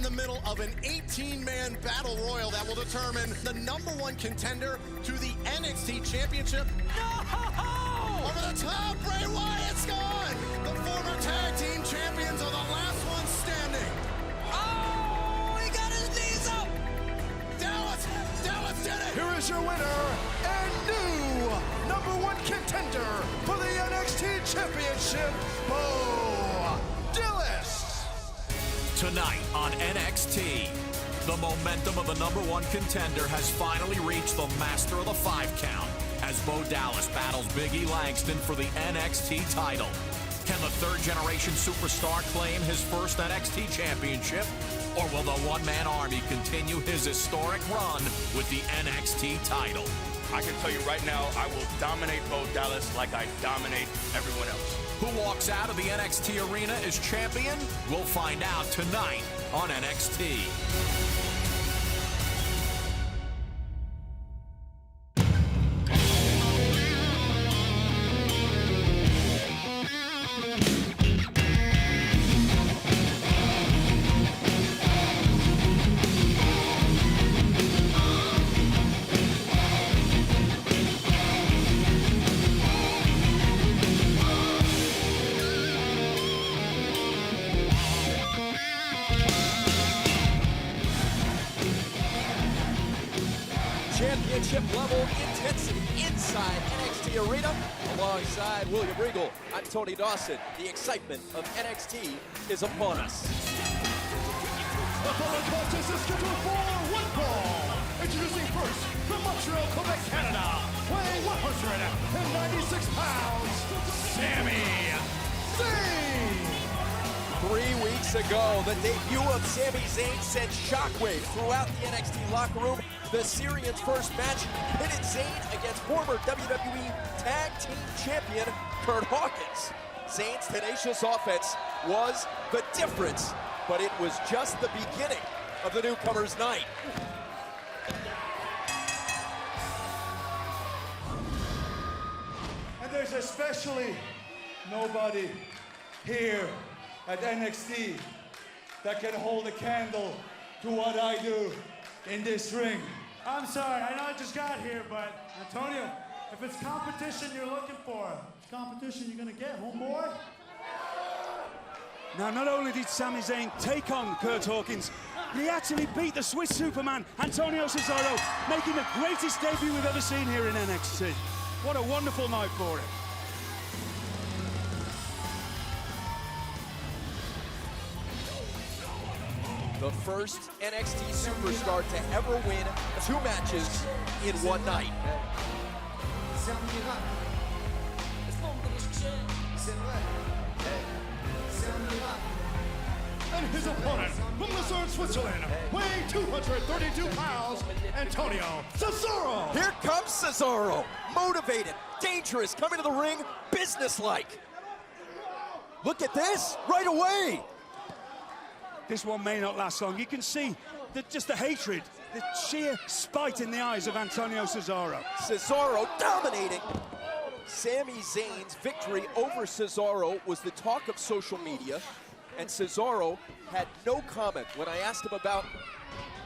in the middle of an 18-man battle royal that will determine the #1 contender to the NXT Championship. No! Over the top, Bray Wyatt's gone! The former tag team champions are the last ones standing. Oh, he got his knees up! Dallas did it! Here is your winner and new #1 contender for the NXT Championship, Bo Dallas. Tonight on NXT, the momentum of the #1 contender has finally reached the master of the 5 count as Bo Dallas battles Big E Langston for the NXT title. Can the third-generation superstar claim his first NXT championship? Or will the one-man army continue his historic run with the NXT title? I can tell you right now, I will dominate Bo Dallas like I dominate everyone else. Who walks out of the NXT arena as champion? We'll find out tonight on NXT. Championship level intensity inside NXT Arena. Alongside William Regal, I'm Tony Dawson. The excitement of NXT is upon us. The following contest is scheduled for one fall. Introducing first from Montreal, Quebec, Canada, weighing 196 pounds, Sami Zayn. 3 weeks ago, the debut of Sami Zayn sent shockwaves throughout the NXT locker room. The Syrian's first match pitted Zayn against former WWE Tag Team Champion Kurt Hawkins. Zayn's tenacious offense was the difference, but it was just the beginning of the newcomer's night. And there's especially nobody here at NXT that can hold a candle to what I do in this ring. I'm sorry, I know I just got here, but Antonio, if it's competition you're looking for, it's competition you're gonna get, homeboy. Now, not only did Sami Zayn take on Kurt Hawkins, he actually beat the Swiss Superman, Antonio Cesaro, making the greatest debut we've ever seen here in NXT. What a wonderful night for him. The first NXT superstar to ever win 2 matches in one night. And his opponent from Lucerne, Switzerland, weighing 232 pounds, Antonio Cesaro. Here comes Cesaro, motivated, dangerous, coming to the ring, businesslike. Look at this, right away. This one may not last long. You can see just the hatred, the sheer spite in the eyes of Antonio Cesaro. Cesaro dominating. Sami Zayn's victory over Cesaro was the talk of social media, and Cesaro had no comment when I asked him about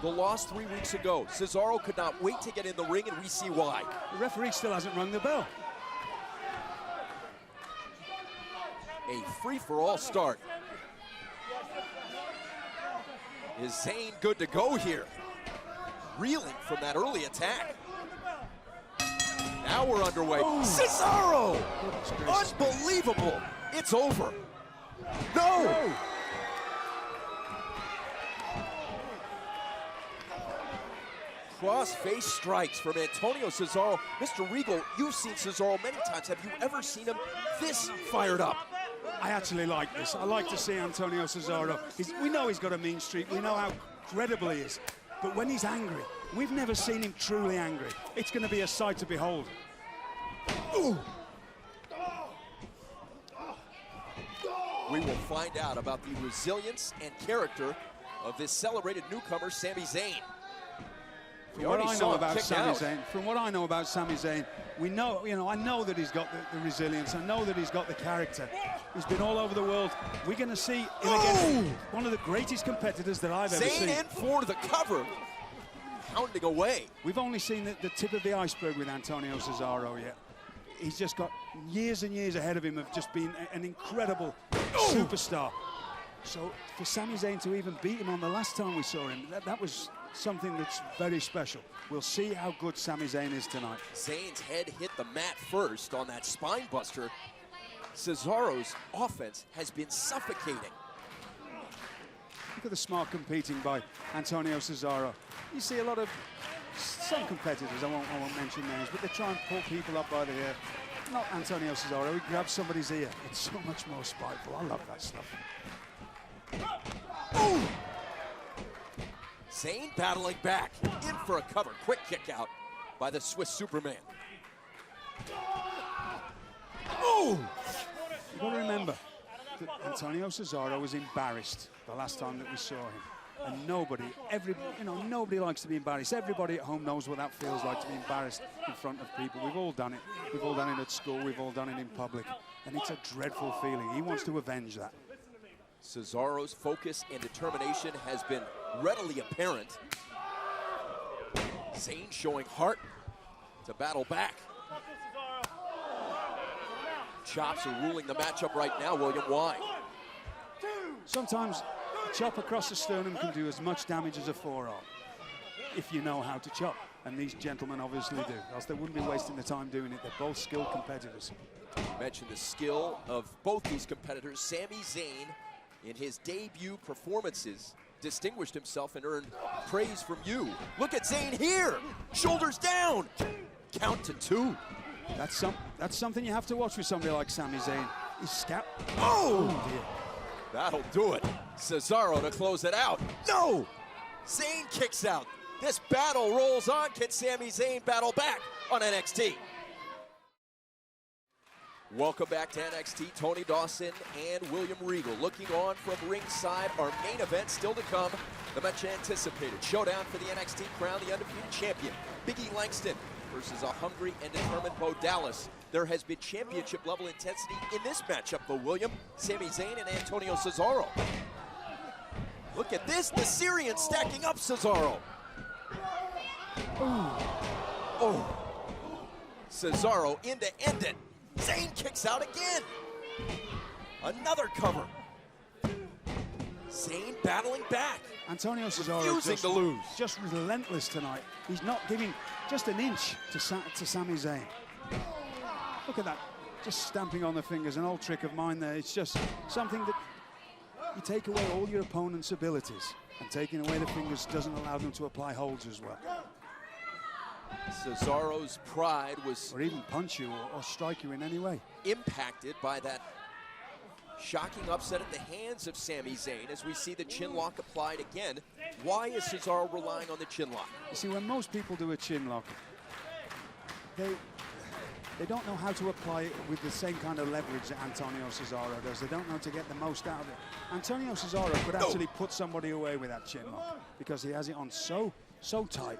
the loss 3 weeks ago. Cesaro could not wait to get in the ring, and we see why. The referee still hasn't rung the bell. A free-for-all start. Is Zayn good to go here? Reeling from that early attack. Now we're underway. Oh. Cesaro! Unbelievable! It's over. No! Cross-face strikes from Antonio Cesaro. Mr. Regal, you've seen Cesaro many times. Have you ever seen him this fired up? I actually like this. I like to see Antonio Cesaro. We know he's got a mean streak. We know how credible he is. But when he's angry, we've never seen him truly angry. It's going to be a sight to behold. Ooh. We will find out about the resilience and character of this celebrated newcomer, Sami Zayn. From what I know about Sami Zayn, we know, I know that he's got the resilience. I know that he's got the character. He's been all over the world. We're going to see him against one of the greatest competitors that I've ever seen. Zayn in for the cover, pounding away. We've only seen the tip of the iceberg with Antonio Cesaro yet. He's just got years and years ahead of him of just being an incredible superstar. So for Sami Zayn to even beat him on the last time we saw him, that was something that's very special. We'll see how good Sami Zayn is tonight. Zayn's head hit the mat first on that spine buster. Cesaro's offense has been suffocating. Look at the smart competing by Antonio Cesaro. You see a lot of some competitors, I won't mention names, but they try and pull people up by the ear. Not Antonio Cesaro, he grabs somebody's ear. It's so much more spiteful. I love that stuff. Ooh! Zayn battling back, in for a cover. Quick kick out by the Swiss Superman. Oh! You've got to remember that Antonio Cesaro was embarrassed the last time that we saw him. And nobody likes to be embarrassed. Everybody at home knows what that feels like, to be embarrassed in front of people. We've all done it. We've all done it at school. We've all done it in public. And it's a dreadful feeling. He wants to avenge that. Cesaro's focus and determination has been readily apparent. Zayn showing heart to battle back. Chops are ruling the matchup right now, William. Why? Sometimes a chop across the sternum can do as much damage as a forearm, if you know how to chop. And these gentlemen obviously do, else they wouldn't be wasting the time doing it. They're both skilled competitors. You mentioned the skill of both these competitors. Sami Zayn, in his debut performances, distinguished himself and earned praise from you. Look at Zayn here, shoulders down, count to 2. That's something you have to watch with somebody like Sami Zayn. He's scout. Oh dear. That'll do it. Cesaro to close it out. No! Zayn kicks out. This battle rolls on. Can Sami Zayn battle back on NXT? Welcome back to NXT. Tony Dawson and William Regal looking on from ringside. Our main event still to come. The much anticipated showdown for the NXT crown, the undefeated champion, Big E Langston versus a hungry and determined Bo Dallas. There has been championship level intensity in this matchup though, William. Sami Zayn and Antonio Cesaro. Look at this, the Syrian stacking up Cesaro. Oh. Cesaro in to end it. Zayn kicks out again. Another cover. Zayn battling back. Antonio Cesaro refusing to lose. Just relentless tonight. He's not giving just an inch to Sami Zayn. Look at that, just stamping on the fingers, an old trick of mine there. It's just something that you take away all your opponent's abilities, and taking away the fingers doesn't allow them to apply holds as well. Cesaro's pride was... Or even punch you or strike you in any way. ...impacted by that shocking upset at the hands of Sami Zayn as we see the chin lock applied again. Why is Cesaro relying on the chin lock? You see, when most people do a chin lock, they don't know how to apply it with the same kind of leverage that Antonio Cesaro does. They don't know to get the most out of it. Antonio Cesaro could actually put somebody away with that chin lock because he has it on so tight,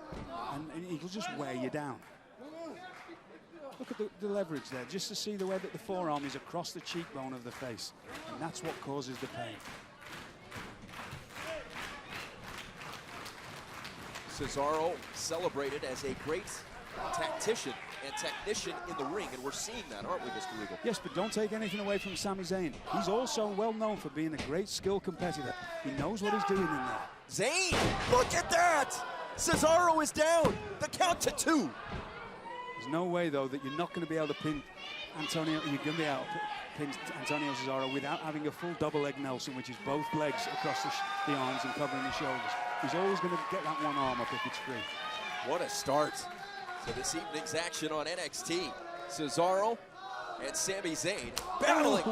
and he'll just wear you down. Look at the leverage there, just to see the way that the forearm is across the cheekbone of the face, and that's what causes the pain. Cesaro celebrated as a great tactician and technician in the ring, and we're seeing that, aren't we, Mr. Regal? Yes, but don't take anything away from Sami Zayn. He's also well known for being a great skill competitor. He knows what he's doing in there. Zayn, look at that! Cesaro is down, the count to 2. There's no way, though, that you're not going to be able to pin Antonio Cesaro without having a full double leg Nelson, which is both legs across the arms and covering the shoulders. He's always going to get that one arm up if it's free. What a start to this evening's action on NXT. Cesaro and Sami Zayn battling.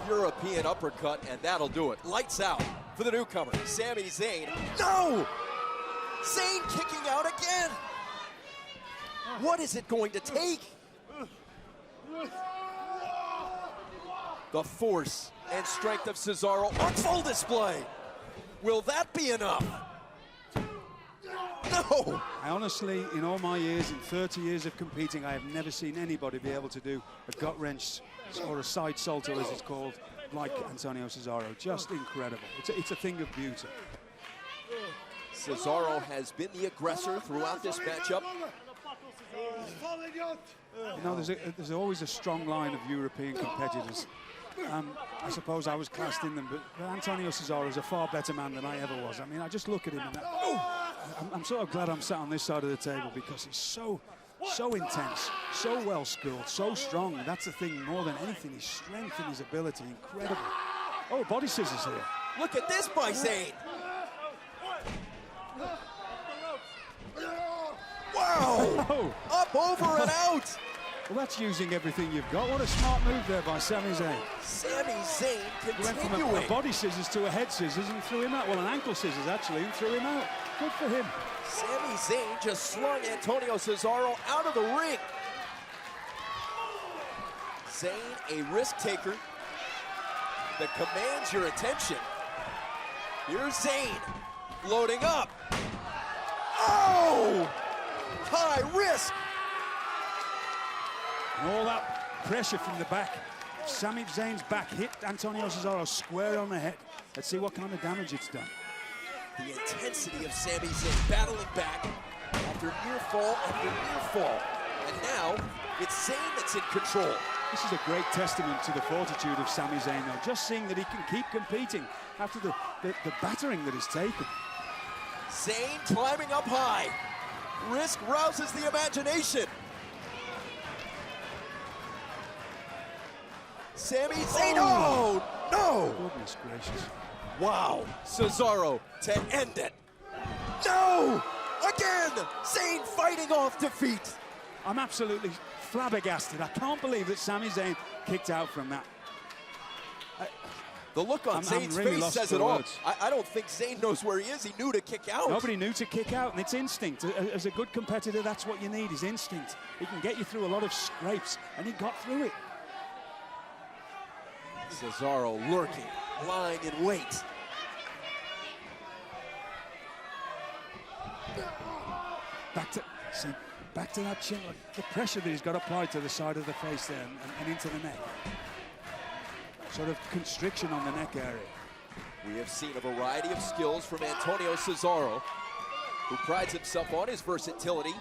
European uppercut, and that'll do it. Lights out for the newcomer, Sami Zayn. No! Zayn kicking out again. What is it going to take? The force and strength of Cesaro on full display. Will that be enough? No! I honestly, in all my years, in 30 years of competing, I have never seen anybody be able to do a gut wrench or a side salto, as it's called, like Antonio Cesaro. Just incredible. It's a thing of beauty. Cesaro has been the aggressor throughout this matchup. You know, there's always a strong line of European competitors. I suppose I was classed in them, but Antonio Cesaro is a far better man than I ever was. I mean, I just look at him and I'm sort of glad I'm sat on this side of the table, because he's so intense, so well skilled, so strong. That's the thing more than anything, his strength and his ability, incredible. Oh, body scissors here. Look at this by Zayn. Wow! Oh. Up, over, and out! Well, that's using everything you've got. What a smart move there by Sami Zayn. Sami Zayn He went from continuing. a body scissors to a head scissors and threw him out. Well, an ankle scissors, actually, and threw him out. Good for him. Sami Zayn just slung Antonio Cesaro out of the ring. Zayn, a risk taker that commands your attention. Here's Zayn, loading up. Oh! High risk. And all that pressure from the back. Sami Zayn's back hit Antonio Cesaro square on the head. Let's see what kind of damage it's done. The intensity of Sami Zayn battling back after near fall after near fall. And now, it's Zayn that's in control. This is a great testament to the fortitude of Sami Zayn, though. Just seeing that he can keep competing after the battering that he's taken. Zayn climbing up high. Risk rouses the imagination. Sami Zayn, oh no! Goodness gracious. Wow, Cesaro to end it. No! Again, Zayn fighting off defeat. I'm absolutely flabbergasted. I can't believe that Sami Zayn kicked out from that. The look on I'm Zayn's really face lost says for it all. words. I don't think Zayn knows where he is. He knew to kick out. Nobody knew to kick out, and it's instinct. As a good competitor, that's what you need, is instinct. He can get you through a lot of scrapes, and he got through it. Cesaro lurking, lying in wait. Back to that chin. The pressure that he's got applied to the side of the face there and into the neck. Sort of constriction on the neck area. We have seen a variety of skills from Antonio Cesaro, who prides himself on his versatility.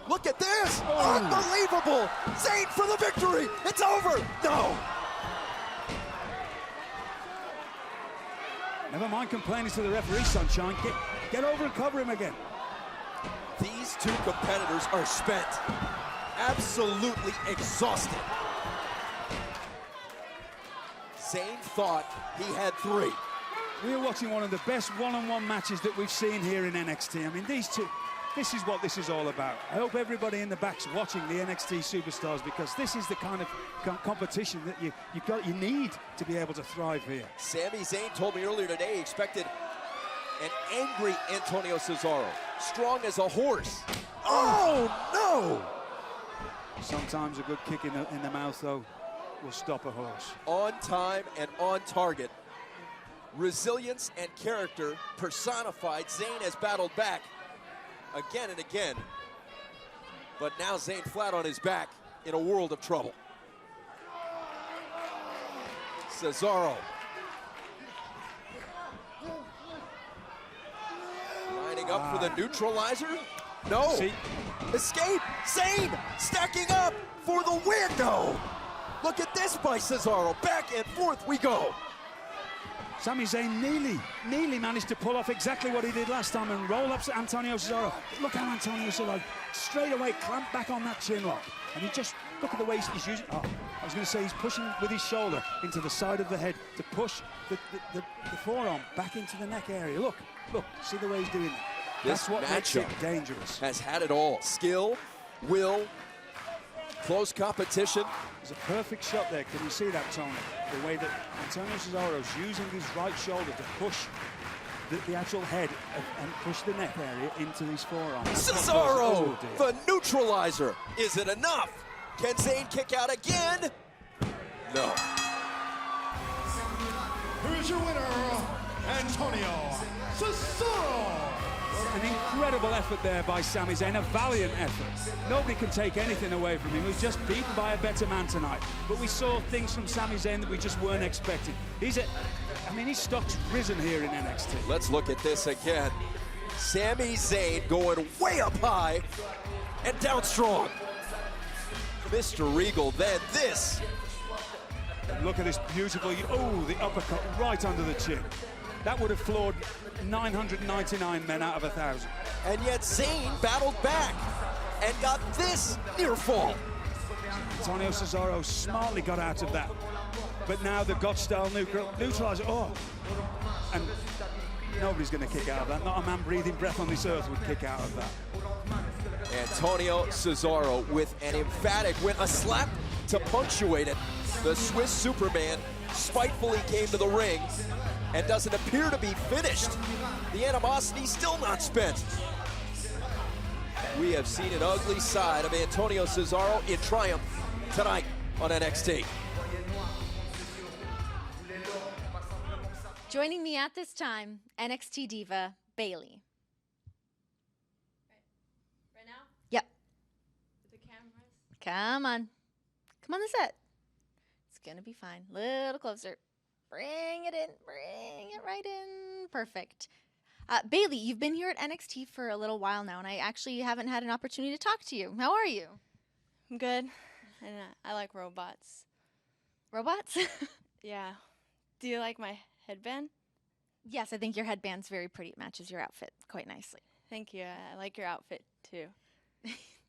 Look at this! Oh. Unbelievable! Zayn for the victory! It's over! No! Never mind complaining to the referee, Sunshine. Get over and cover him again. These two competitors are spent. Absolutely exhausted. Zayn thought he had three. We're watching one of the best one-on-one matches that we've seen here in NXT. I mean, these two, this is what this is all about. I hope everybody in the back's watching the NXT superstars, because this is the kind of competition that you need to be able to thrive here. Sami Zayn told me earlier today he expected an angry Antonio Cesaro, strong as a horse. Oh, no! Sometimes a good kick in the mouth, though, will stop a horse. On time and on target. Resilience and character personified. Zayn has battled back again and again. But now Zayn flat on his back in a world of trouble. Cesaro. Lining up for the neutralizer. No. See? Escape. Zayn stacking up for the win. No. Look at this by Cesaro. Back and forth we go. Sami Zayn nearly managed to pull off exactly what he did last time and roll up to Antonio Cesaro. Look how Antonio Cesaro straight away clamped back on that chin lock. And he just, look at the way he's using, I was going to say he's pushing with his shoulder into the side of the head to push the forearm back into the neck area. Look, see the way he's doing that. That's what makes it dangerous. Has had it all. Skill, will, close competition. There's a perfect shot there. Can you see that, Tony? The way that Antonio Cesaro's using his right shoulder to push the actual head and push the neck area into his forearm. Cesaro, the neutralizer. Is it enough? Can Zayn kick out again? No. Here's your winner, Antonio Cesaro. An incredible effort there by Sami Zayn, a valiant effort. Nobody can take anything away from him. He was just beaten by a better man tonight. But we saw things from Sami Zayn that we just weren't expecting. His stock's risen here in NXT. Let's look at this again. Sami Zayn going way up high and down strong. Mr. Regal, then this. Look at this beautiful, the uppercut right under the chin. That would have floored 999 men out of 1,000. And yet Zayn battled back and got this near fall. Antonio Cesaro smartly got out of that. But now the God-style neutralizer, and nobody's going to kick out of that. Not a man breathing breath on this earth would kick out of that. Antonio Cesaro with an emphatic win, a slap to punctuate it. The Swiss Superman spitefully came to the ring and doesn't appear to be finished. The animosity still not spent. We have seen an ugly side of Antonio Cesaro in triumph tonight on NXT. Joining me at this time, NXT diva, Bayley. Right now? Yep. With the cameras? Come on. Come on the set. It's going to be fine. Little closer. Bring it in. Bring it right in. Perfect. Bayley, you've been here at NXT for a little while now, and I actually haven't had an opportunity to talk to you. How are you? I'm good, and I like robots. Robots? Yeah. Do you like my headband? Yes, I think your headband's very pretty. It matches your outfit quite nicely. Thank you. I like your outfit, too.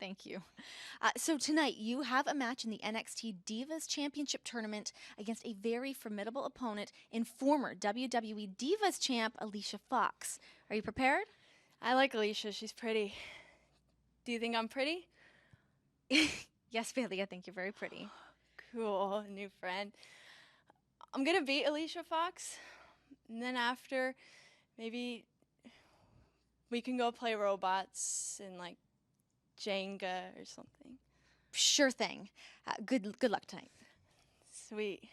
Thank you. So tonight, you have a match in the NXT Divas Championship Tournament against a very formidable opponent in former WWE Divas champ, Alicia Fox. Are you prepared? I like Alicia. She's pretty. Do you think I'm pretty? Yes, Bayley, I think you're very pretty. Cool, new friend. I'm going to beat Alicia Fox, and then after, maybe we can go play robots and, like, Jenga or something. Sure thing. Good luck tonight. Sweet.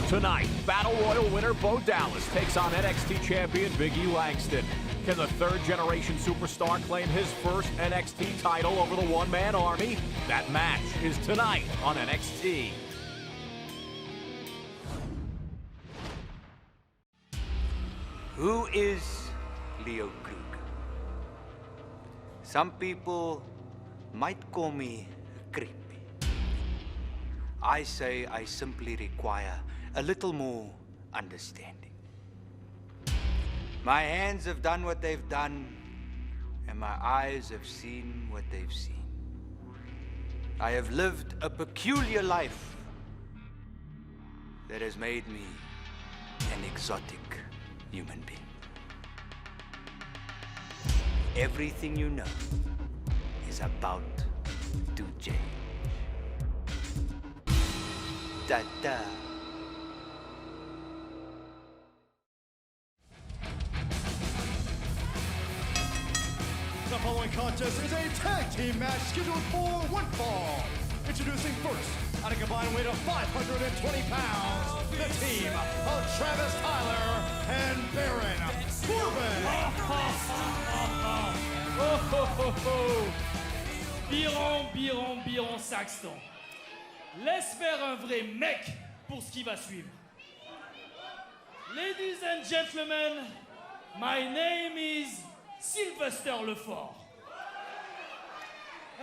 Tonight, Battle Royal winner Bo Dallas takes on NXT champion Big E Langston. Can the third-generation superstar claim his first NXT title over the one-man army? That match is tonight on NXT. Who is Leo Kruger? Some people might call me creepy. I say I simply require a little more understanding. My hands have done what they've done, and my eyes have seen what they've seen. I have lived a peculiar life that has made me an exotic human being. Everything you know is about to change. Da-da. The following contest is a tag team match scheduled for one fall. Introducing first, at a combined weight of 520 pounds, the team of Travis Tyler and Baron Corbin. Biron Saxton. Laisse faire un vrai mec pour ce qui va suivre. Ladies and gentlemen, my name is Sylvester Lefort.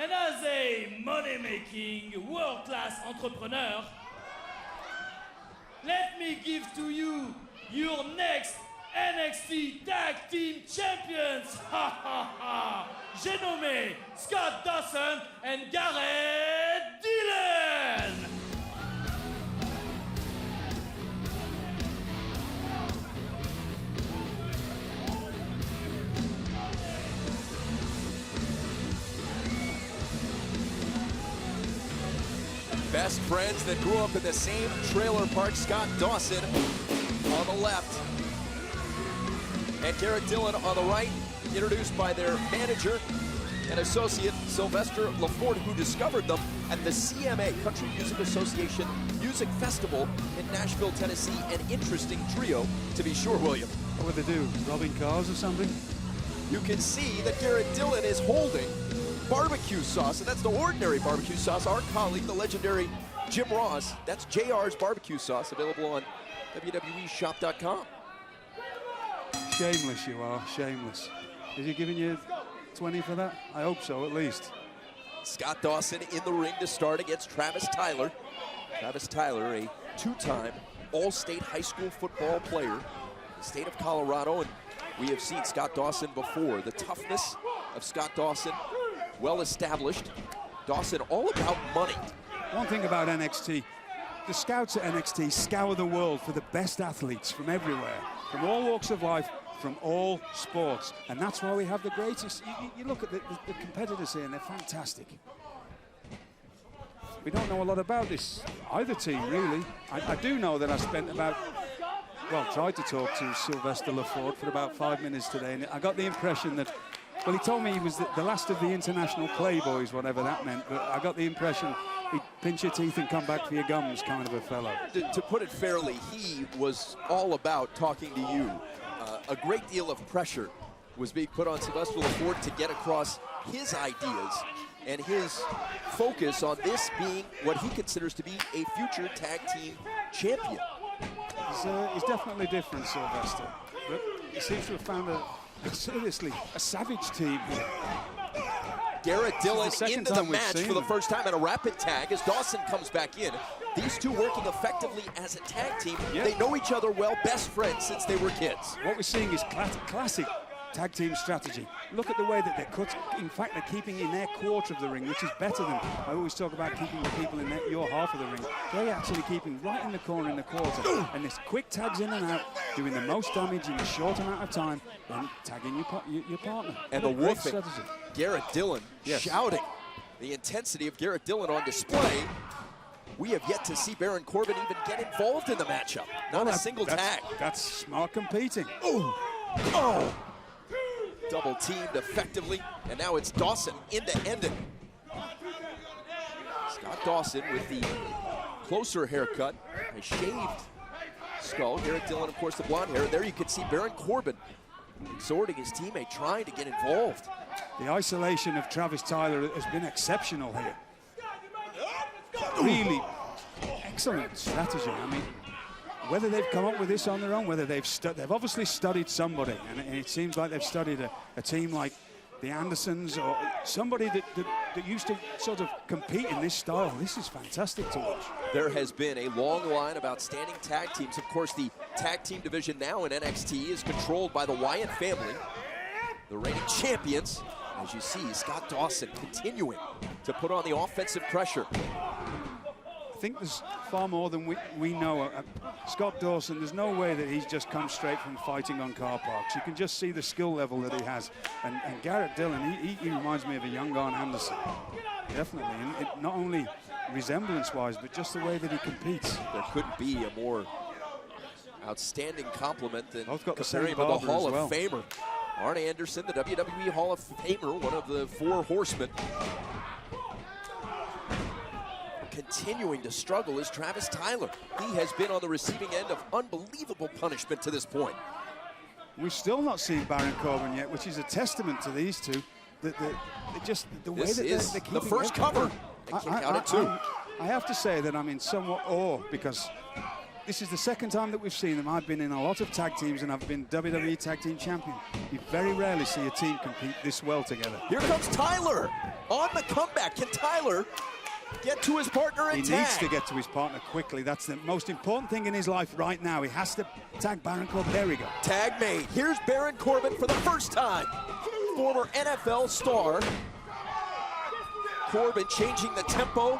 And as a money-making, world-class entrepreneur, let me give to you your next NXT Tag Team Champions. Ha ha ha! J'ai nommé Scott Dawson and Garrett Dillon. Best friends that grew up in the same trailer park. Scott Dawson on the left and Garrett Dillon on the right, introduced by their manager and associate Sylvester Lefort, who discovered them at the CMA, Country Music Association Music Music Festival in Nashville, Tennessee. An interesting trio, to be sure, William. What would they do, robbing cars or something? You can see that Garrett Dillon is holding barbecue sauce, and that's the ordinary barbecue sauce. Our colleague, the legendary Jim Ross, that's JR's barbecue sauce, available on WWEshop.com. Shameless you are, shameless. Is he giving you 20 for that? I hope so, at least. Scott Dawson in the ring to start against Travis Tyler. Travis Tyler, a two-time All-State high school football player in the state of Colorado, and we have seen Scott Dawson before. The toughness of Scott Dawson, well established. Dawson all about money. One thing about NXT, the scouts at NXT scour the world for the best athletes from everywhere, from all walks of life, from all sports, and that's why we have the greatest. You look at the competitors here, and they're fantastic. We don't know a lot about this, either team, really. I do know that I spent about, well, tried to talk to Sylvester Laford for about 5 minutes today, and I got the impression that, well, he told me he was the last of the international playboys, whatever that meant, but I got the impression he'd pinch your teeth and come back for your gums kind of a fellow. To put it fairly, he was all about talking to you. A great deal of pressure was being put on Sylvester Laford to get across his ideas and his focus on this being what he considers to be a future tag team champion. He's definitely different, Sylvester, but he seems to have found seriously, a savage team here. Garrett Dillon into the match for the first time at a rapid tag as Dawson comes back in. These two working effectively as a tag team. Yep. They know each other well, best friends since they were kids. What we're seeing is classic tag team strategy. Look at the way that they're cut. In fact, they're keeping in their quarter of the ring, which is better than, I always talk about keeping the people in your half of the ring. They're actually keeping right in the corner in the quarter. And this quick tags in and out, doing the most damage in a short amount of time, then tagging your partner. And the warfare. Garrett Dillon shouting. The intensity of Garrett Dillon on display. We have yet to see Baron Corbin even get involved in the matchup. Not a single tag. That's smart competing. Ooh. Oh. Double teamed effectively, and now it's Dawson into Endon. Scott Dawson with the closer haircut, a shaved skull. Garrett Dillon, of course, the blonde hair. There you can see Baron Corbin exhorting his teammate, trying to get involved. The isolation of Travis Tyler has been exceptional here. Really excellent strategy. I mean, whether they've come up with this on their own, whether they've obviously studied somebody, and it seems like they've studied a team like the Andersons or somebody that used to sort of compete in this style. This is fantastic to watch. There has been a long line of outstanding tag teams. Of course, the tag team division now in NXT is controlled by the Wyatt family, the reigning champions. As you see, Scott Dawson continuing to put on the offensive pressure. I think there's far more than we know. Scott Dawson, there's no way that he's just come straight from fighting on car parks. You can just see the skill level that he has. And Garrett Dillon, he reminds me of a young Arn Anderson. Definitely. And not only resemblance-wise, but just the way that he competes. There couldn't be a more outstanding compliment than comparing him to the Hall of Famer. Arn Anderson, the WWE Hall of Famer, one of the four horsemen. Continuing to struggle is Travis Tyler. He has been on the receiving end of unbelievable punishment to this point. We've still not seen Baron Corbin yet, which is a testament to these two. The way that they're keeping the first cover. I have to say that I'm in somewhat awe because this is the second time that we've seen them. I've been in a lot of tag teams and I've been WWE Tag Team Champion. You very rarely see a team compete this well together. Here comes Tyler on the comeback. Can Tyler get to his partner and tag? He needs to get to his partner quickly. That's the most important thing in his life right now. He has to tag Baron Corbin. There we go. Tag made. Here's Baron Corbin for the first time. Former NFL star. Corbin changing the tempo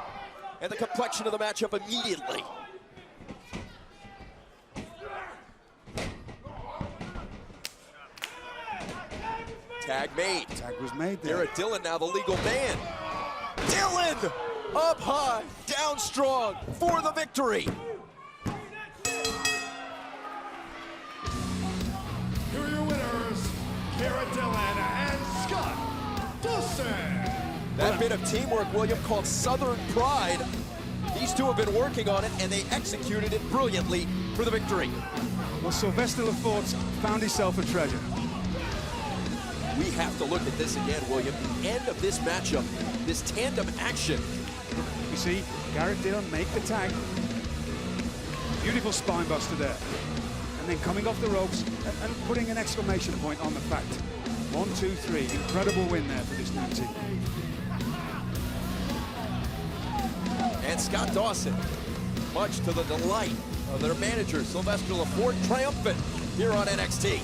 and the complexion of the matchup immediately. Tag made. Tag was made there. Garrett Dillon now the legal man. Dillon up high, down strong for the victory. Here are your winners, Garrett Dillon and Scott Dawson. That bit of teamwork, William, called Southern Pride. These These two have been working on it, and they executed it brilliantly for the victory. Well, Sylvester Laforte found himself a treasure. We have to look at this again, William. The end of this matchup, this tandem action. You see, Garrett Dillon make the tag. Beautiful spine buster there. And then coming off the ropes and putting an exclamation point on the fact. 1, 2, 3. Incredible win there for this new team. And Scott Dawson, much to the delight of their manager, Sylvester Laforte, triumphant here on NXT.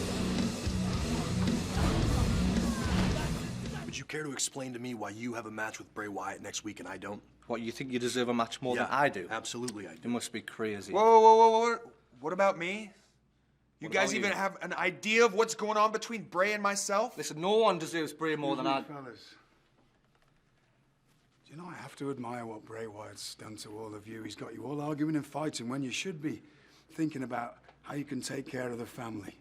Would you care to explain to me why you have a match with Bray Wyatt next week and I don't? What, you think you deserve a match more than I do? Absolutely I do. You must be crazy. Whoa. What about me? You What guys about even you? have an idea of what's going on between Bray and myself? Listen, no one deserves Bray more than I. Fellas, do you know, I have to admire what Bray Wyatt's done to all of you. He's got you all arguing and fighting when you should be thinking about how you can take care of the family.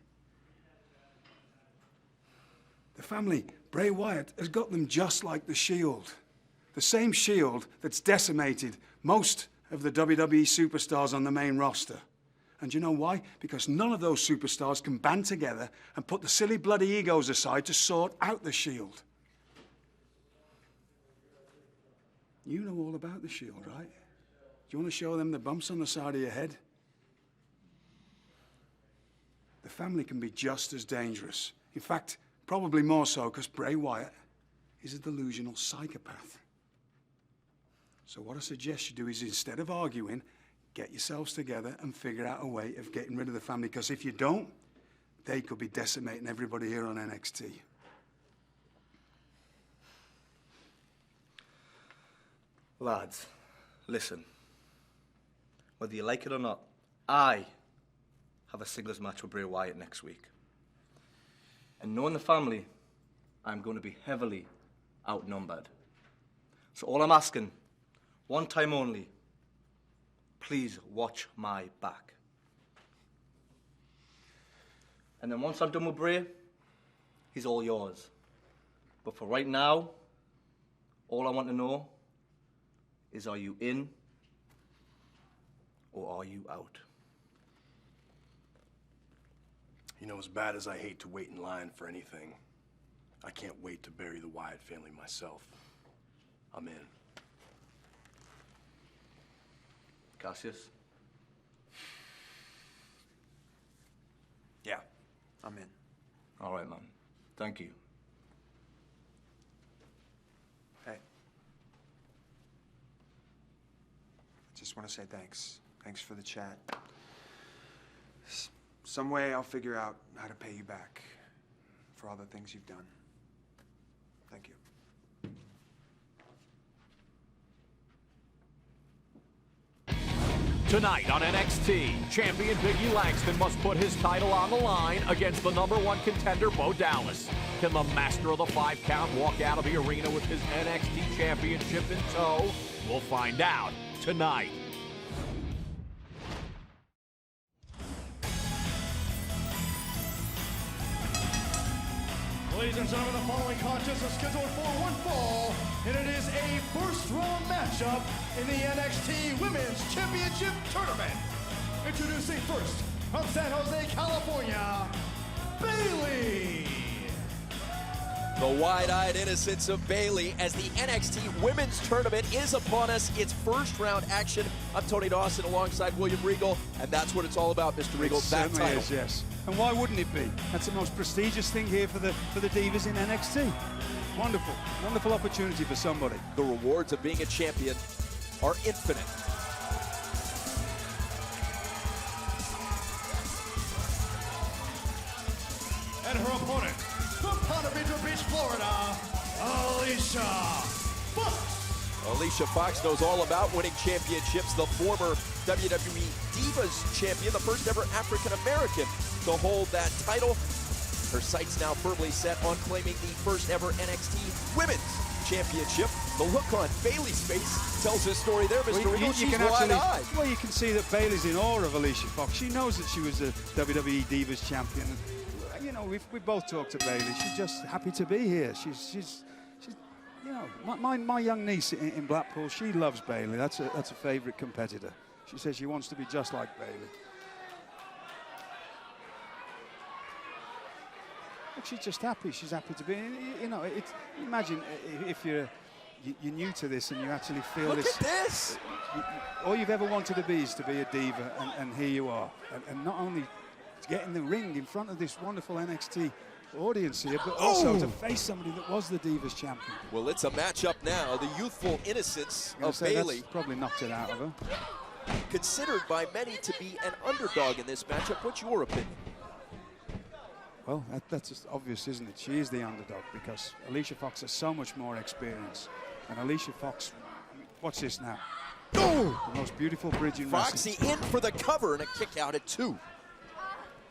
The family, Bray Wyatt, has got them just like the Shield. The same Shield that's decimated most of the WWE superstars on the main roster. And you know why? Because none of those superstars can band together and put the silly bloody egos aside to sort out the Shield. You know all about the Shield, right? Do you want to show them the bumps on the side of your head? The family can be just as dangerous. In fact, probably more so, because Bray Wyatt is a delusional psychopath. So what I suggest you do is, instead of arguing, get yourselves together and figure out a way of getting rid of the family, because if you don't, they could be decimating everybody here on NXT. Lads, listen. Whether you like it or not, I have a singles match with Bray Wyatt next week. And knowing the family, I'm going to be heavily outnumbered. So all I'm asking, one time only, please watch my back. And then once I'm done with Bray, he's all yours. But for right now, all I want to know is, are you in or are you out? You know, as bad as I hate to wait in line for anything, I can't wait to bury the Wyatt family myself. I'm in. Cassius? Yeah, I'm in. All right, man. Thank you. Hey. I just want to say thanks. Thanks for the chat. Some way I'll figure out how to pay you back for all the things you've done. Thank you. Tonight on NXT, champion Biggie Langston must put his title on the line against the #1 contender, Bo Dallas. Can the master of the 5 count walk out of the arena with his NXT championship in tow? We'll find out tonight. Ladies and gentlemen, the following contest is scheduled for one fall, and it is a first-round matchup in the NXT Women's Championship Tournament. Introducing first, from San Jose, California, Bayley. The wide-eyed innocence of Bayley as the NXT Women's Tournament is upon us. It's first-round action. I'm Tony Dawson alongside William Regal, and that's what it's all about, Mr. Regal. That Certainly title. is, yes. And why wouldn't it be? That's the most prestigious thing here for the divas in NXT. Wonderful, wonderful opportunity for somebody. The rewards of being a champion are infinite. And her opponent, from Ponte Vedra Beach, Florida, Alicia Fox. Alicia Fox knows all about winning championships. The former WWE Divas champion, the first ever African-American to hold that title. Her sights now firmly set on claiming the first ever NXT Women's Championship. The look on Bayley's face tells this story there, Mr. Regal. She's wide-eyed. Well, you can see that Bayley's in awe of Alicia Fox. She knows that she was a WWE Divas champion. You know, we both talked to Bayley. She's just happy to be here. She's you know, my young niece in Blackpool, she loves Bayley. That's a favourite competitor. She says she wants to be just like Bayley. Look, she's just happy. She's happy to be. You know, imagine if you're new to this and you actually feel Look this. Look at this! All you've ever wanted to be is to be a diva, and here you are. And not only to get in the ring in front of this wonderful NXT audience here, but also to face somebody that was the Divas champion. Well, it's a matchup now. The youthful innocence of Bayley probably knocked it out of her. Considered by many to be an underdog in this matchup. What's your opinion? Well, that's just obvious, isn't it? She is the underdog because Alicia Fox has so much more experience. And Alicia Fox, watch this now. Oh! The most beautiful bridge in Foxy wrestling. in for the cover and a kick out at 2.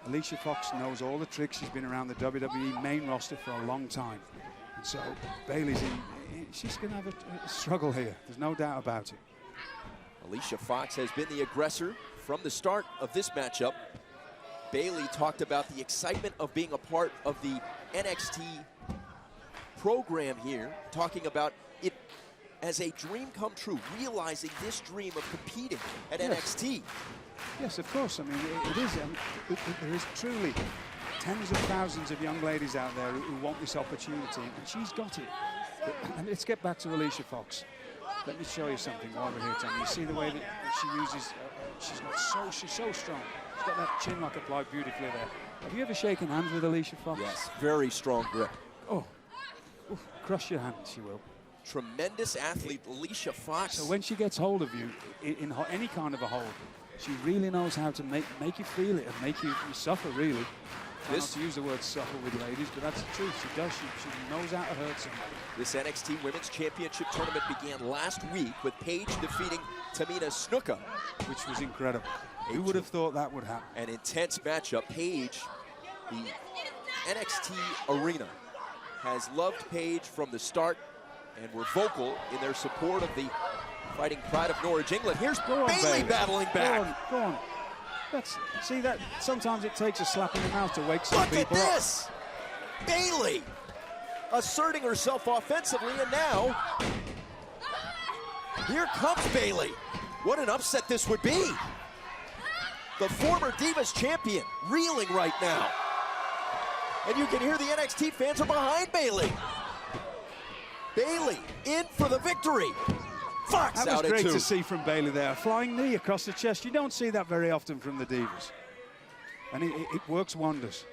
Alicia Fox knows all the tricks. She's been around the WWE main roster for a long time. And so Bayley's she's going to have a struggle here. There's no doubt about it. Alicia Fox has been the aggressor from the start of this matchup. Bayley talked about the excitement of being a part of the NXT program here, talking about it as a dream come true, realizing this dream of competing at NXT. Yes, of course. I mean, it is. There is truly tens of thousands of young ladies out there who want this opportunity, and she's got it. And let's get back to Alicia Fox. Let me show you something while we're here, Tommy. You see the way that she uses, she's so strong. She's got that chin lock applied beautifully there. Have you ever shaken hands with Alicia Fox? Yes, very strong grip. Oh, crush your hand, she will. Tremendous athlete, Alicia Fox. So when she gets hold of you, in any kind of a hold, she really knows how to make you feel it and make you suffer, really. Not to use the word suffer with ladies, but that's the truth. She does. She knows how to hurt somebody. This NXT Women's Championship tournament began last week with Paige defeating Tamina Snuka. Which was incredible. Who would have thought that would happen? An intense matchup. Paige, the NXT arena, has loved Paige from the start and were vocal in their support of the Fighting Pride of Norwich, England. Here's Bayley battling back. Go on. See that? Sometimes it takes a slap in the mouth to wake some people up. Look at this! Bayley asserting herself offensively, and now here comes Bayley. What an upset this would be. The former Divas champion reeling right now. And you can hear the NXT fans are behind Bayley. Bayley in for the victory. Fox that out was at 2. great to see from Bayley there. A flying knee across the chest. You don't see that very often from the Divas. And it works wonders.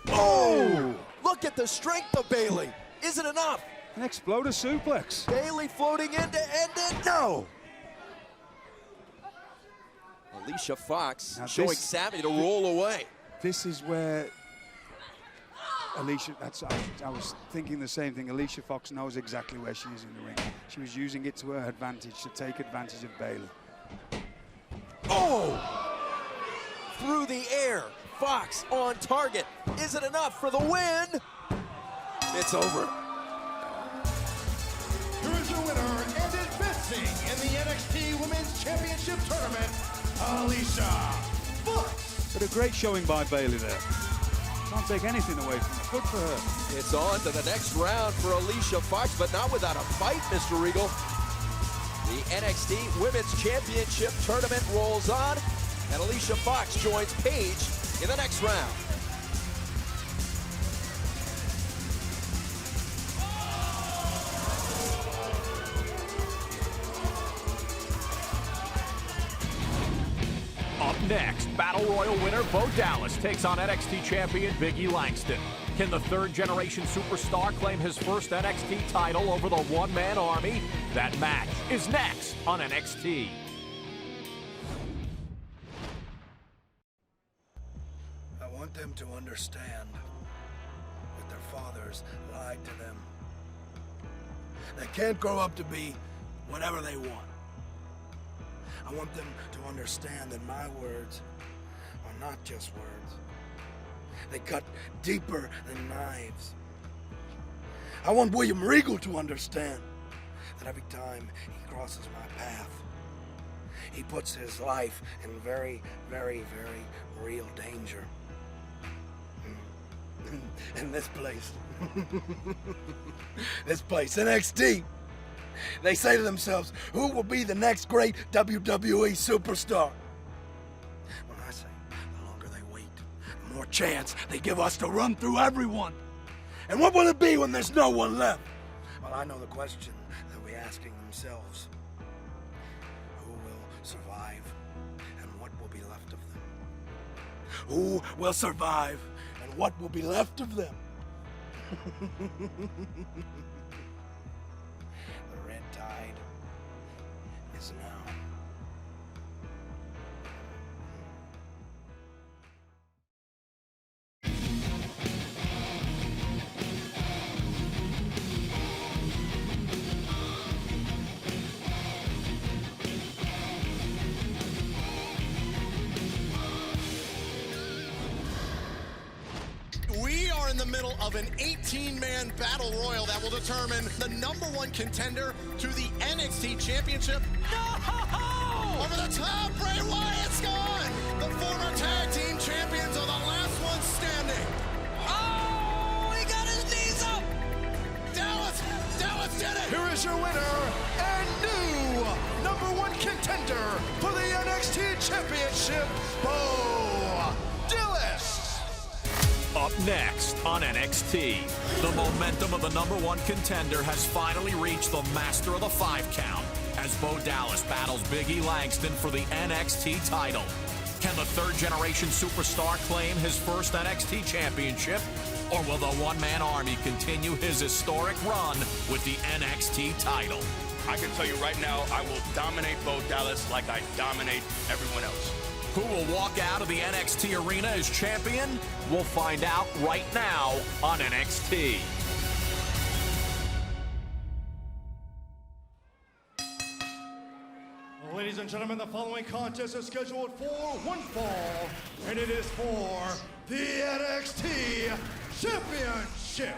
Oh! Look at the strength of Bayley. Is it enough? An exploder suplex. Bayley floating in to end it. No! Alicia Fox now showing Sami to roll away. This is where Alicia, I was thinking the same thing. Alicia Fox knows exactly where she is in the ring. She was using it to her advantage to take advantage of Bayley. Oh! Through the air, Fox on target. Is it enough for the win? It's over. Here is your winner and advancing in the NXT Women's Championship Tournament, Alicia Fox. But a great showing by Bayley there. Can't take anything away from it. Good for her. It's on to the next round for Alicia Fox, but not without a fight, Mr. Regal. The NXT Women's Championship Tournament rolls on, and Alicia Fox joins Paige in the next round. Up next, Battle Royal winner Bo Dallas takes on NXT champion Big E Langston. Can the third-generation superstar claim his first NXT title over the one-man army? That match is next on NXT. I want them to understand that their fathers lied to them. They can't grow up to be whatever they want. I want them to understand that my words are not just words. They cut deeper than knives. I want William Regal to understand that every time he crosses my path, he puts his life in very, very, very real danger. in this place. This place, NXT. They say to themselves, who will be the next great WWE superstar? When I say, the longer they wait, the more chance they give us to run through everyone. And what will it be when there's no one left? Well, I know the question they'll be asking themselves. Who will survive, and what will be left of them? Who will survive, and what will be left of them? The red tide is now. We are in the middle of an 18-man battle royal that will determine the #1 contender to the NXT Championship. No! Over the top, Bray Wyatt's gone! The former tag team champions are the last ones standing. Oh, he got his knees up! Dallas did it! Here is your winner and new #1 contender for the NXT Championship, Bo Dallas. Up next on NXT, the momentum of the #1 contender has finally reached the master of the 5 count as Bo Dallas battles Big E Langston for the NXT title. Can the third-generation superstar claim his first NXT championship, or will the one-man army continue his historic run with the NXT title? I can tell you right now, I will dominate Bo Dallas like I dominate everyone else. Who will walk out of the NXT arena as champion? We'll find out right now on NXT. Ladies and gentlemen, the following contest is scheduled for one fall, and it is for the NXT Championship.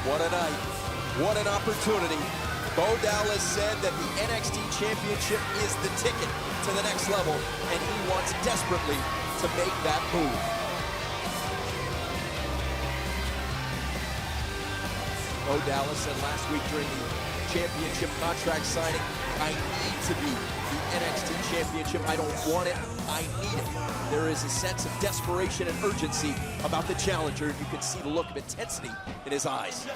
What a night. What an opportunity. Bo Dallas said that the NXT Championship is the ticket to the next level, and he wants desperately to make that move. Bo Dallas said last week during the championship contract signing, I need to be the NXT Championship. I don't want it, I need it. There is a sense of desperation and urgency about the challenger, and you can see the look of intensity in his eyes.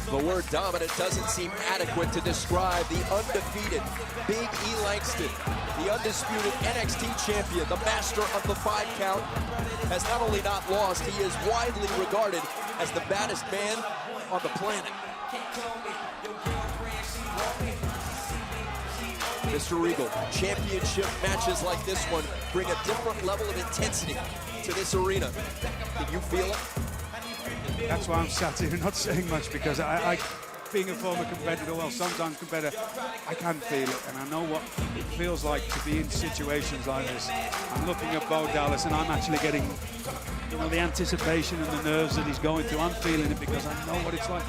The word dominant doesn't seem adequate to describe the undefeated Big E Langston, the undisputed NXT champion, the master of the 5 count, has not only not lost, he is widely regarded as the baddest man on the planet. Mr. Regal, championship matches like this one bring a different level of intensity to this arena. Can you feel it? That's why I'm sat here not saying much, because I being a former competitor, well, sometimes competitor, I can feel it, and I know what it feels like to be in situations like this. I'm looking at Bo Dallas, and I'm actually getting, you know, the anticipation and the nerves that he's going through. I'm feeling it because I know what it's like.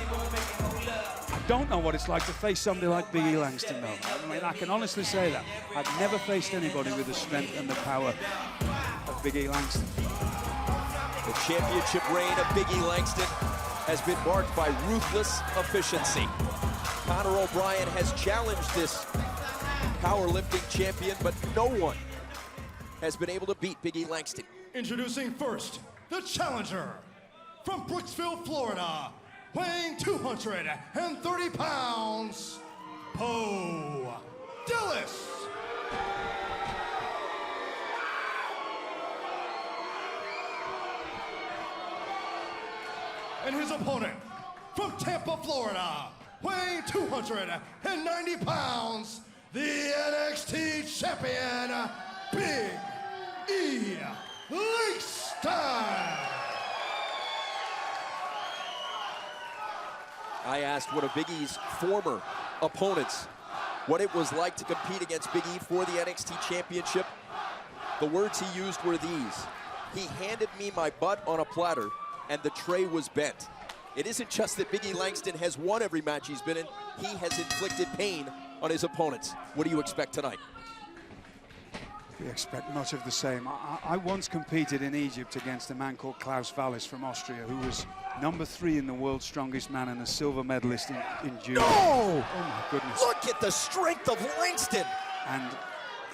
I don't know what it's like to face somebody like Big E Langston, though. I mean, I can honestly say that. I've never faced anybody with the strength and the power of Big E Langston. The championship reign of Big E Langston has been marked by ruthless efficiency. Conor O'Brien has challenged this powerlifting champion, but no one has been able to beat Big E Langston. Introducing first, the challenger from Brooksville, Florida, weighing 230 pounds, Bo Dallas. And his opponent from Tampa, Florida, weighing 290 pounds, the NXT champion, Big E Langston. I asked one of Big E's former opponents what it was like to compete against Big E for the NXT Championship. The words he used were these: he handed me my butt on a platter and the tray was bent. It isn't just that Big E Langston has won every match he's been in, he has inflicted pain on his opponents. What do you expect tonight? We expect much of the same. I once competed in Egypt against a man called Klaus Vallis from Austria, who was #3 in the world's strongest man and a silver medalist in judo. No! Oh my goodness. Look at the strength of Langston! And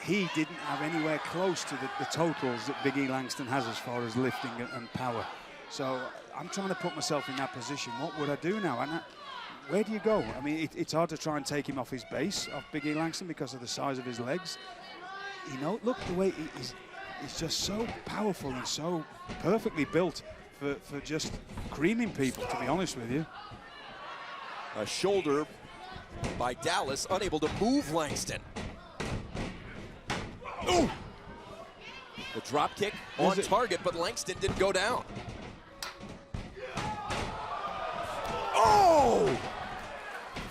he didn't have anywhere close to the totals that Big E Langston has as far as lifting and power. So I'm trying to put myself in that position. What would I do now? And where do you go? I mean, it's hard to try and take him off his base, off Big E Langston, because of the size of his legs. You know, look the way he's just so powerful and so perfectly built for just creaming people, to be honest with you. A shoulder by Dallas, unable to move Langston. Ooh! The drop kick on target, but Langston didn't go down. Oh!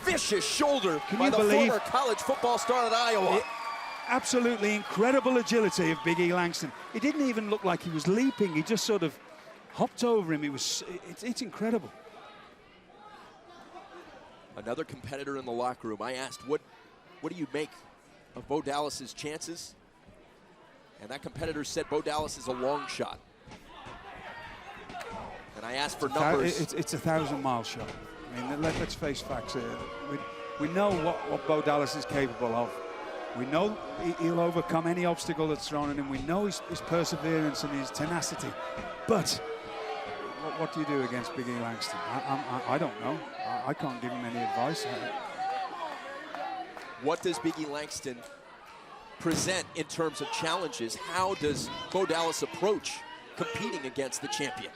Vicious shoulder by the former college football star at Iowa. Absolutely incredible agility of Big E Langston. It didn't even look like he was leaping. He just sort of hopped over him. It's incredible. Another competitor in the locker room. I asked, what do you make of Bo Dallas's chances? And that competitor said Bo Dallas is a long shot. And I asked for numbers. It's a 1,000-mile shot. I mean, let's face facts here. We know what Bo Dallas is capable of. We know he'll overcome any obstacle that's thrown at him. We know his perseverance and his tenacity. But what do you do against Big E Langston? I don't know. I can't give him any advice. What does Big E Langston present in terms of challenges? How does Bo Dallas approach competing against the champion?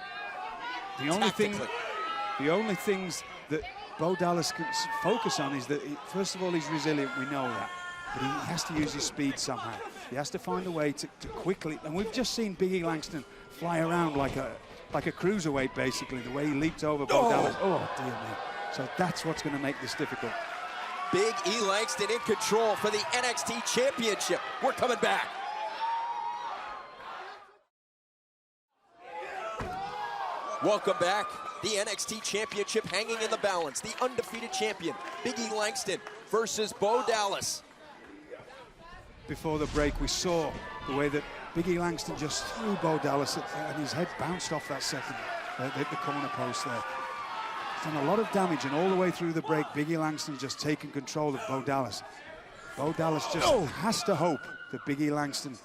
The only things that Bo Dallas can focus on is that, first of all, he's resilient. We know that. But he has to use his speed somehow. He has to find a way to quickly, and we've just seen Big E Langston fly around like a cruiserweight, basically, the way he leaped over Bo Dallas. Oh, dear me. So that's what's going to make this difficult. Big E Langston in control for the NXT Championship. We're coming back. Welcome back. The NXT Championship hanging in the balance. The undefeated champion, Big E Langston versus Bo Dallas. Before the break, we saw the way that Big E Langston just threw Bo Dallas, and his head bounced off that second, the corner post there. He's done a lot of damage, and all the way through the break, Big E Langston just taking control of Bo Dallas. Bo Dallas just has to hope that Big E Langston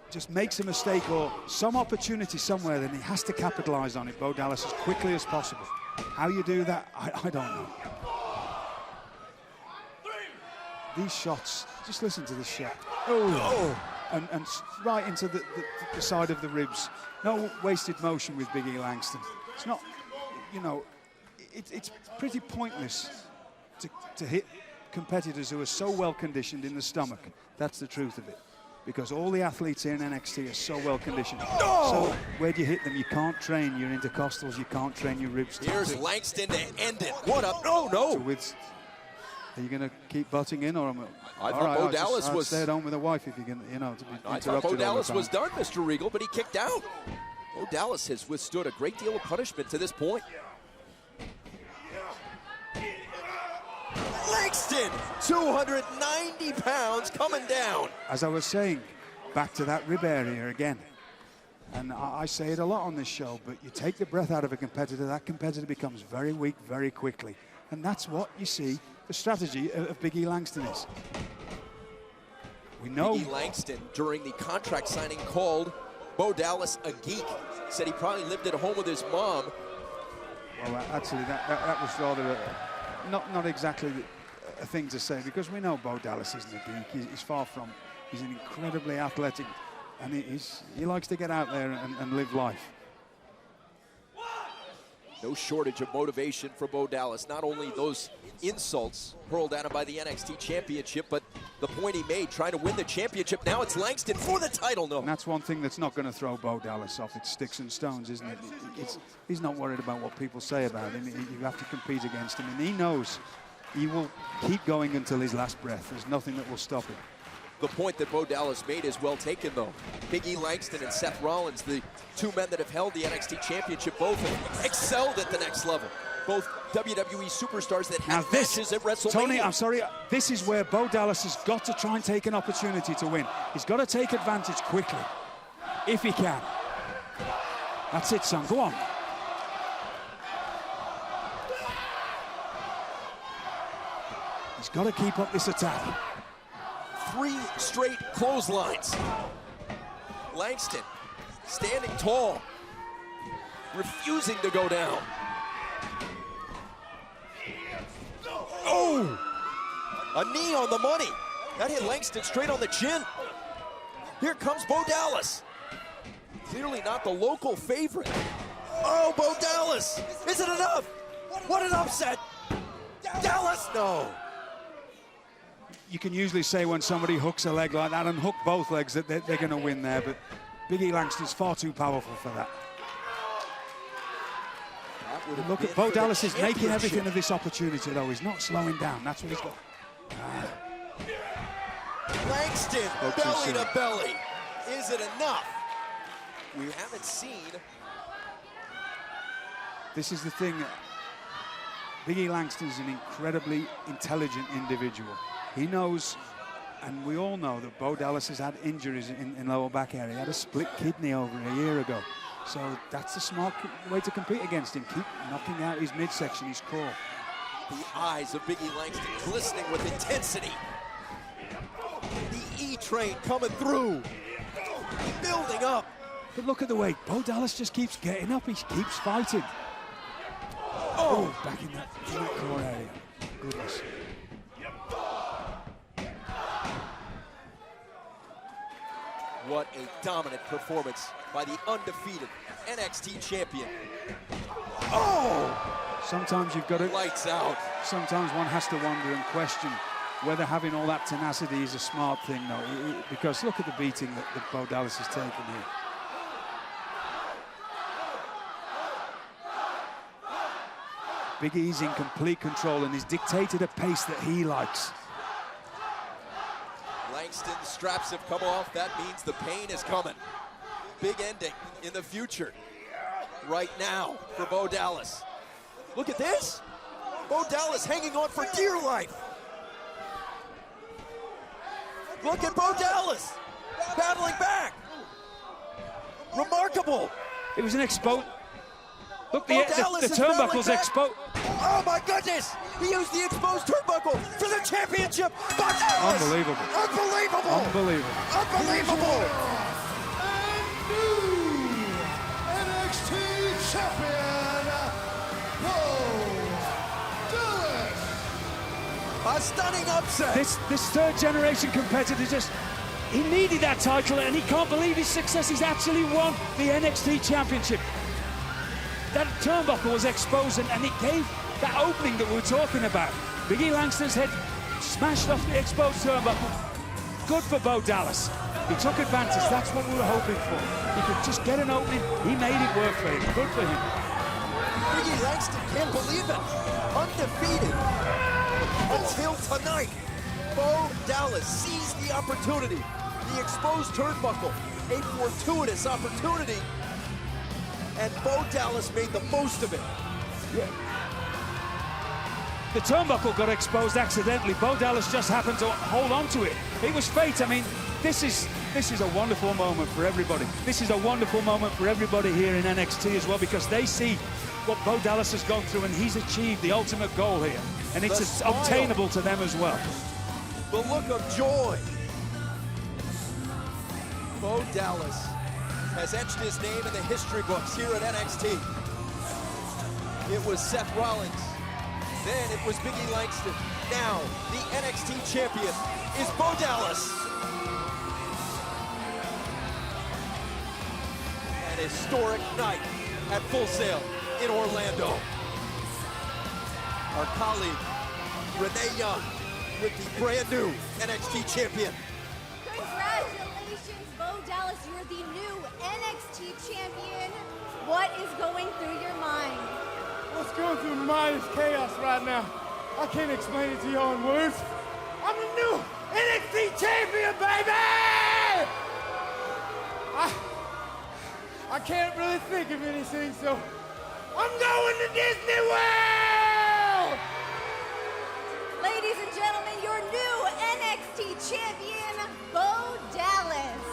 just makes a mistake or some opportunity somewhere, then he has to capitalize on it, Bo Dallas, as quickly as possible. How you do that, I don't know. These shots, just listen to this shot. And right into the side of the ribs. No wasted motion with Big E Langston. It's not, you know, it's pretty pointless to hit competitors who are so well conditioned in the stomach. That's the truth of it. Because all the athletes here in NXT are so well conditioned. So where do you hit them? You can't train your intercostals, you can't train your ribs. Here's Langston to end it. What up? No. Are you going to keep butting in, or I thought Bo Dallas was stay at home with a wife if you can, you know, to be I thought Bo Dallas was done, Mr. Regal, but he kicked out. Bo Dallas has withstood a great deal of punishment to this point. Langston, 290 pounds coming down. As I was saying, back to that rib area again. And I say it a lot on this show, but you take the breath out of a competitor, that competitor becomes very weak very quickly. And that's what you see the strategy of Big E Langston is. We know Big E Langston, during the contract signing, called Bo Dallas a geek. Said he probably lived at home with his mom. Well, actually, that was rather not exactly a thing to say, because we know Bo Dallas isn't a geek. He's far from. He's an incredibly athletic, and he likes to get out there and live life. No shortage of motivation for Bo Dallas. Not only those insults hurled at him by the NXT Championship, but the point he made, trying to win the championship. Now it's Langston for the title. No. And that's one thing that's not going to throw Bo Dallas off. It's sticks and stones, isn't it? He's not worried about what people say about him. You have to compete against him, and he knows he will keep going until his last breath. There's nothing that will stop him. The point that Bo Dallas made is well taken, though. Big E Langston and Seth Rollins, the two men that have held the NXT Championship, both have excelled at the next level. Both WWE superstars that have matches at WrestleMania. Tony, I'm sorry, this is where Bo Dallas has got to try and take an opportunity to win. He's got to take advantage quickly, if he can. That's it, son, go on. He's got to keep up this attack. 3 straight clotheslines. Langston standing tall, refusing to go down. Oh! A knee on the money. That hit Langston straight on the chin. Here comes Bo Dallas. Clearly not the local favorite. Oh, Bo Dallas! Is it enough? What an upset! Dallas, no! You can usually say when somebody hooks a leg like that and hook both legs that they're going to win there, but Big E Langston's far too powerful for that. Look at Bo Dallas is making everything of this opportunity, though. He's not slowing down. That's what he's got. Langston, belly to belly. Is it enough? We haven't seen. This is the thing. Big E Langston is an incredibly intelligent individual. He knows, and we all know, that Bo Dallas has had injuries in lower back area. He had a split kidney over a year ago. So that's a smart way to compete against him. Keep knocking out his midsection, his core. The eyes of Big E Langston glistening with intensity. The E-train coming through. Building up. But look at the way Bo Dallas just keeps getting up. He keeps fighting. Oh, back in that core area. Goodness. What a dominant performance by the undefeated NXT champion. Oh! Sometimes you've got to... Lights out. Sometimes one has to wonder and question whether having all that tenacity is a smart thing, though. Because look at the beating that Bo Dallas has taken here. Big E's in complete control and he's dictated a pace that he likes. Langston's straps have come off. That means the pain is coming. Big ending in the future. Right now for Bo Dallas. Look at this. Bo Dallas hanging on for dear life. Look at Bo Dallas battling back. Remarkable. It was an exposed. Look, the turnbuckle's exposed. Oh my goodness! He used the exposed turnbuckle for the championship. Bo Dallas! Unbelievable. Unbelievable! Unbelievable. Unbelievable! And new NXT champion, Bo Dallas. A stunning upset. This third generation competitor he needed that title and he can't believe his success. He's actually won the NXT championship. That turnbuckle was exposed and it gave that opening that we were talking about. Big E Langston's head smashed off the exposed turnbuckle. Good for Bo Dallas. He took advantage. That's what we were hoping for. He could just get an opening. He made it work for him. Good for him. Big E Langston can't believe it. Undefeated until tonight. Bo Dallas seized the opportunity. The exposed turnbuckle, a fortuitous opportunity. And Bo Dallas made the most of it. Yeah. The turnbuckle got exposed accidentally. Bo Dallas just happened to hold on to it. It was fate. I mean, this is a wonderful moment for everybody. This is a wonderful moment for everybody here in NXT as well, because they see what Bo Dallas has gone through and he's achieved the ultimate goal here. And it's obtainable to them as well. The look of joy. Bo Dallas has etched his name in the history books here at NXT. It was Seth Rollins, then it was Big E Langston. Now, the NXT champion is Bo Dallas. An historic night at Full Sail in Orlando. Our colleague, Renee Young, with the brand new NXT champion. Congratulations, Bo Dallas. You're the new NXT champion. What is going through your mind? What's going through my mind is chaos right now. I can't explain it to you all in words. I'm the new NXT champion, baby! I can't really think of anything, so I'm going to Disney World! Ladies and gentlemen, your new NXT champion, Bo Dallas.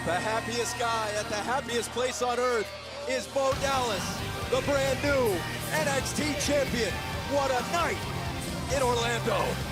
The happiest guy at the happiest place on earth is Bo Dallas, the brand new NXT champion. What a night in Orlando.